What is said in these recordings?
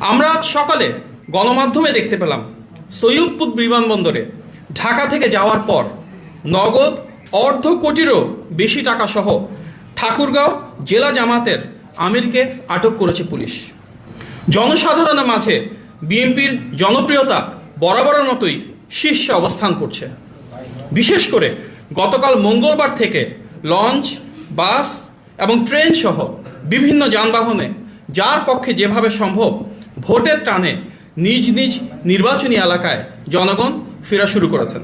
আমরা আজ সকালে গণমাধ্যমে দেখতে পেলাম সৈয়দপুর বিমানবন্দরে ঢাকা থেকে যাওয়ার পর নগদ অর্ধ কোটিরও বেশি টাকা সহ ঠাকুরগাঁও জেলা জামাতের আমিরকে আটক করেছে পুলিশ। জনসাধারণের মাঝে বিএনপির জনপ্রিয়তা বরাবরের মতোই শীর্ষে অবস্থান করছে। বিশেষ করে গতকাল মঙ্গলবার থেকে লঞ্চ, বাস এবং ট্রেন সহ বিভিন্ন যানবাহনে যার পক্ষে যেভাবে সম্ভব ভোটের টানে নিজ নিজ নির্বাচনী এলাকায় জনগণ ফেরা শুরু করেছেন।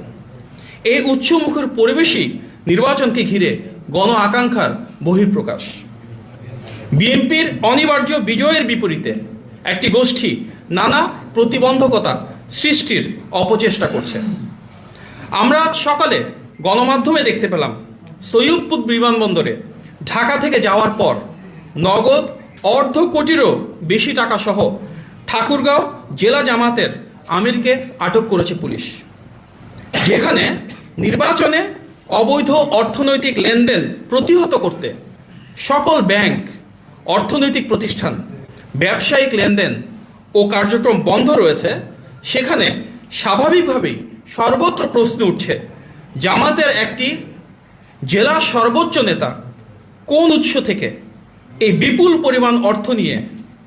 এই উচ্চমুখর পরিবেশই নির্বাচনকে ঘিরে গণ আকাঙ্ক্ষার বহিঃপ্রকাশ। বিএনপির অনিবার্য বিজয়ের বিপরীতে একটি গোষ্ঠী নানা প্রতিবন্ধকতা সৃষ্টির অপচেষ্টা করছে। আমরা আজ সকালে গণমাধ্যমে দেখতে পেলাম সৈয়দপুর বিমানবন্দরে ঢাকা থেকে যাওয়ার পর নগদ অর্ধ কোটিরও বেশি টাকা সহ ঠাকুরগাঁও জেলা জামাতের আমিরকে আটক করেছে পুলিশ। যেখানে নির্বাচনে অবৈধ অর্থনৈতিক লেনদেন প্রতিহত করতে সকল ব্যাংক, অর্থনৈতিক প্রতিষ্ঠান, ব্যবসায়িক লেনদেন ও কার্যক্রম বন্ধ রয়েছে, সেখানে স্বাভাবিকভাবেই সর্বত্র প্রশ্ন উঠছে জামাতের একটি জেলার সর্বোচ্চ নেতা কোন উৎস থেকে এই বিপুল পরিমাণ অর্থ নিয়ে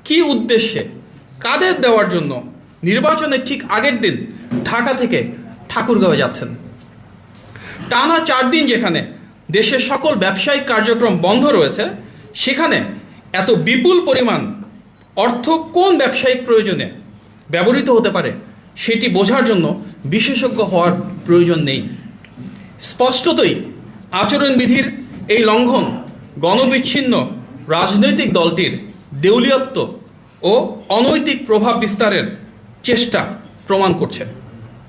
কি উদ্দেশ্যে, কাদের দেওয়ার জন্য নির্বাচনের ঠিক আগের দিন ঢাকা থেকে ঠাকুরগাঁও যাচ্ছেন। টানা 4 দিন যেখানে দেশের সকল ব্যবসায়িক কার্যক্রম বন্ধ রয়েছে, সেখানে এত বিপুল পরিমাণ অর্থ কোন ব্যবসায়িক প্রয়োজনে ব্যবহৃত হতে পারে সেটি বোঝার জন্য বিশেষজ্ঞ হওয়ার প্রয়োজন নেই। স্পষ্টতই আচরণবিধির এই লঙ্ঘন গণবিচ্ছিন্ন রাজনৈতিক দলটির দেউলিয়ত্ব ও অনৈতিক প্রভাব বিস্তারের চেষ্টা প্রমাণ করছে।